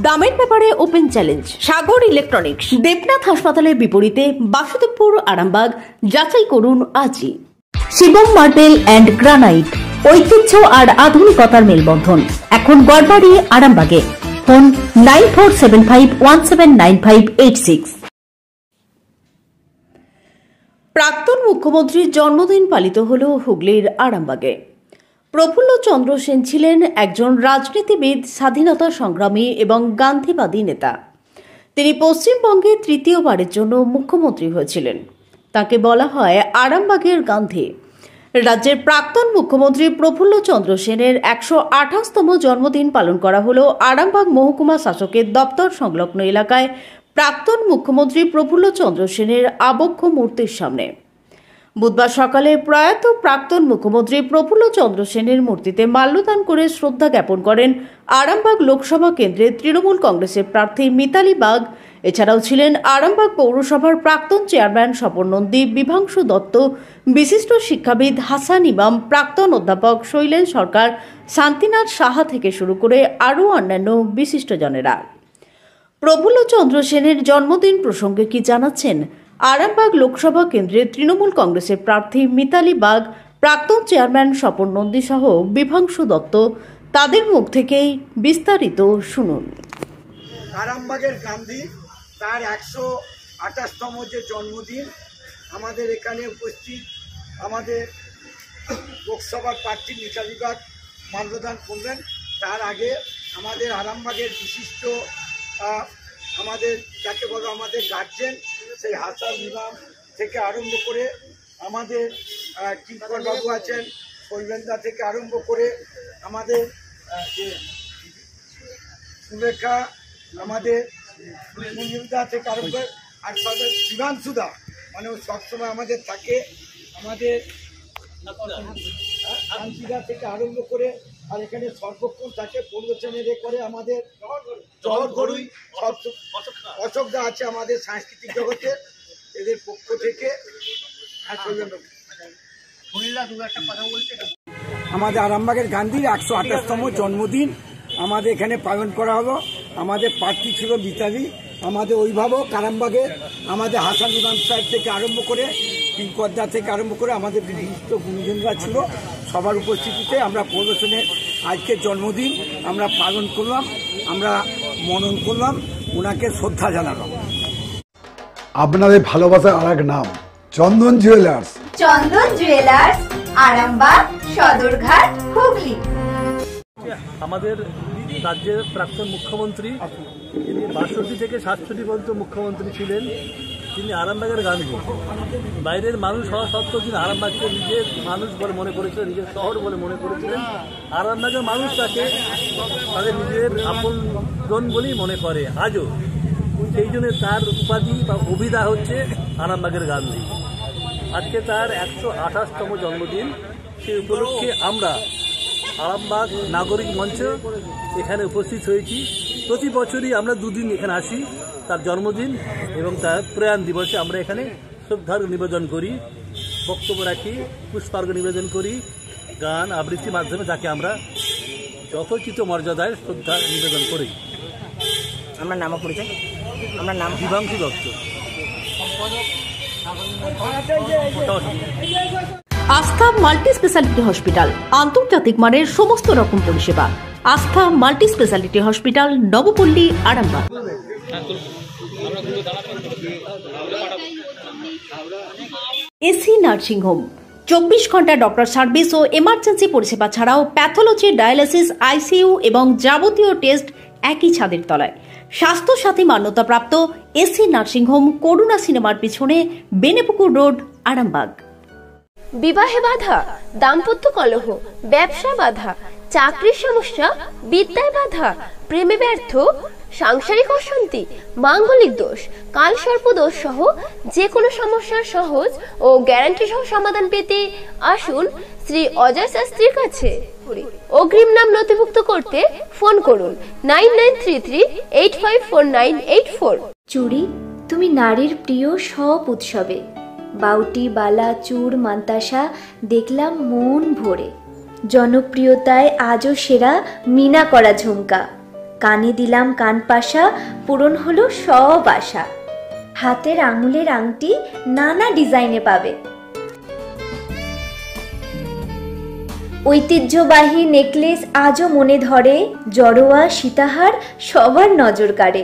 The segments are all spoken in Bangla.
দামের ব্যাপারে ওপেন চ্যালেঞ্জ সাগর ইলেকট্রনিক্স। দেবনাথ হাসপাতালের বিপরীতে বাসুদেবপুর, আরামবাগ। যাচাই করুন আজই। শিবম মার্বেল অ্যান্ড গ্রানাইট, ঐতিহ্য আর আধুনিকতার মেলবন্ধন, এখন গড়বাড়ি, আরামবাগে। ফোন 9475179586। প্রাক্তন মুখ্যমন্ত্রীর জন্মদিন পালিত হল হুগলির আরামবাগে। প্রফুল্ল চন্দ্র সেন ছিলেন একজন রাজনীতিবিদ, স্বাধীনতা সংগ্রামী এবং গান্ধীবাদী নেতা। তিনি পশ্চিমবঙ্গে তৃতীয়বারের জন্য মুখ্যমন্ত্রী হয়েছিলেন। তাকে বলা হয় আরামবাগের গান্ধী। রাজ্যের প্রাক্তন মুখ্যমন্ত্রী প্রফুল্ল চন্দ্র সেনের 128তম জন্মদিন পালন করা হলো আরামবাগ মহকুমা শাসকের দপ্তর সংলগ্ন এলাকায় প্রাক্তন মুখ্যমন্ত্রী প্রফুল্ল চন্দ্র সেনের আবক্ষ মূর্তির সামনে। বুধবার সকালে প্রয়াত প্রাক্তন মুখ্যমন্ত্রী প্রফুল্ল চন্দ্র সেনের মূর্তিতে মাল্যদান করে শ্রদ্ধা জ্ঞাপন করেন আরামবাগ লোকসভা কেন্দ্রের তৃণমূল কংগ্রেসের প্রার্থী মিতালি বাগ। এছাড়াও ছিলেন আরামবাগ পৌরসভার প্রাক্তন চেয়ারম্যান স্বপন নন্দী, বিভাংশু দত্ত, বিশিষ্ট শিক্ষাবিদ হাসান ইমাম, প্রাক্তন অধ্যাপক শৈলেন সরকার, শান্তিনাথ সাহা থেকে শুরু করে আরও অন্যান্য বিশিষ্টজনেরা। প্রফুল্ল চন্দ্র সেনের জন্মদিন প্রসঙ্গে কি জানাচ্ছেন আরামবাগ লোকসভা কেন্দ্রের তৃণমূল কংগ্রেসের প্রার্থী মিতালি বাগ, প্রাক্তন চেয়ারম্যান স্বপন নন্দী সহ বিভাংশু দত্ত? তাদের মুখ থেকেই বিস্তারিত শুনুন। আরামবাগের গান্ধী তার 128তম যে জন্মদিন, আমাদের এখানে উপস্থিত আমাদের লোকসভার প্রার্থী মিতালি বাগ মাল্যদান করলেন। তার আগে আমাদের আরামবাগের বিশিষ্ট আমাদের যাকে বলো আমাদের গার্জেন, সেই হাসান ইমাম থেকে আরম্ভ করে আমাদের কিঙ্কর বাবু আছেন, শৈলেন্দা থেকে আরম্ভ করে আমাদের যে সুলেখা, আমাদের সুনীলদা থেকে আরম্ভ করে আর সবাই বিভাংশুদা, মানে সবসময় আমাদের থাকে, আমাদের শান্তিদা থেকে আরম্ভ করে, আর এখানে সর্বক্ষণ থাকে পরিবেশনের করে আমাদের জহর গরুই অশোকদা আছে আমাদের সাংস্কৃতিক জগতে, এদের পক্ষ থেকে আমাদের আরামবাগের গান্ধীর 128তম জন্মদিন আমাদের এখানে পালন করা হলো। আমাদের প্রার্থী ছিল মিতালি, আমাদের অভিভাবক আরামবাগের আমাদের হাসান ইমাম সাহেব থেকে আরম্ভ করে কিঙ্করদা থেকে আরম্ভ করে আমাদের বিশিষ্ট গুণীজনরা ছিল। সবার উপস্থিতিতে আমরা পৌরসনের আজকের জন্মদিন আমরা পালন করলাম, আমরা মনন করলাম, ওনাকে শ্রদ্ধা জানালাম। আপনাদের ভালোবাসার আর এক নাম চন্দন জুয়েলার্স। চন্দন জুয়েলার্স, আরামবাগ, সদরঘাট, হুগলি। আমাদের রাজ্যের প্রাক্তন মুখ্যমন্ত্রী, তিনি 62 থেকে 67 পর্যন্ত মুখ্যমন্ত্রী ছিলেন। তিনি আরামবাগের গান্ধী। বাইরের মানুষ হওয়া সত্ত্বেও তিনি আরামবাগকে নিজের মানুষ বলে মনে করেছিলেন, নিজের শহর বলে মনে করেছিলেন। আরামবাগের মানুষ তাকে তাদের নিজের আপনজন বলেই মনে করে আজও। সেই জন্য তার উপাধি বা অভিধা হচ্ছে আরামবাগের গান্ধী। আজকে তার 128তম জন্মদিন। সেই উপলক্ষে আমরা আরামবাগ নাগরিক মঞ্চ এখানে উপস্থিত হয়েছি। প্রতি বছরই আমরা দুদিন এখানে আসি, তার জন্মদিন এবং তার প্রয়াণ দিবসে আমরা এখানে শ্রদ্ধার নিবেদন করি, বক্তব্য রাখি, পুষ্পার্ঘ নিবেদন করি, গান আবৃত্তির মাধ্যমে তাকে আমরা যথোচিত মর্যাদায় শ্রদ্ধা নিবেদন করি। আমার নাম পরিচয়, আমার নাম বিভাংশু দত্ত। আস্থা মাল্টি স্পেশালিটি হসপিটাল, আন্তর্জাতিক মানের সমস্ত রকম পরিষেবা। আস্থা multi speciality hospital, Nabapalli, Arambagh. AC nursing home, 24 ঘন্টা ডক্টর সার্ভিস ও এমার্জেন্সি পরিষেবা ছাড়াও প্যাথোলজি, ডায়ালিসিস, আইসিইউ এবং যাবতীয় টেস্ট একই ছাদের তলায়। স্বাস্থ্য সাথী মান্যতাপ্রাপ্ত এসি নার্সিং হোম, করুণা সিনেমার পিছনে, বেনেপুকুর রোড, আরামবাগ। বিবাহে বাধা, দাম্পত্য কলহ, ব্যবসা বাধা, চাকরির সমস্যা, বিদ্যায় বাধা, প্রেমে ব্যর্থ, সাংসারিক অশান্তি, মাঙ্গলিক দোষ, কালসর্প দোষ সহ যে কোনো সমস্যার সহজ ও গ্যারান্টি সহ সমাধান পেতে আসুন শ্রী অজয় শাস্ত্রীর কাছে। অগ্রিম নাম নথিভুক্ত করতে ফোন করুন 9933854984। চুড়ি, তুমি নারীর প্রিয় সব উৎসবে। বাউটি, বালা, চূড়, মান্তাসা দেখলাম মন ভরে। জনপ্রিয়তায় আজও সেরা মিনা করা ঝুমকা। কানে দিলাম কান পাশা, পূরণ হলো সব আশা। হাতের আঙুলের আংটি নানা ডিজাইনে পাবে, ঐতিহ্যবাহী নেকলেস আজও মনে ধরে, জড়োয়া সীতাহার সবার নজর কাড়ে।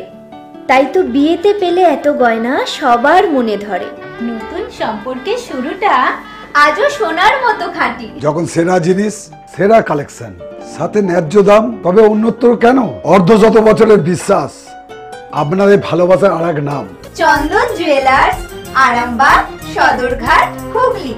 তাই তো বিয়েতে পেলে এত গয়না সবার মনে ধরে। নতুন সম্পর্কের শুরুটা আজও সোনার মতো খাঁটি। যখন সেরা জিনিস, সেরা কালেকশন, সাথে ন্যায্য দাম, তবে উন্নতর কেন? অর্ধশত বছরের বিশ্বাস, আপনাদের ভালোবাসার আর এক নাম চন্দন জুয়েলার্স, আরামবাগ, সদরঘাট, হুগলি।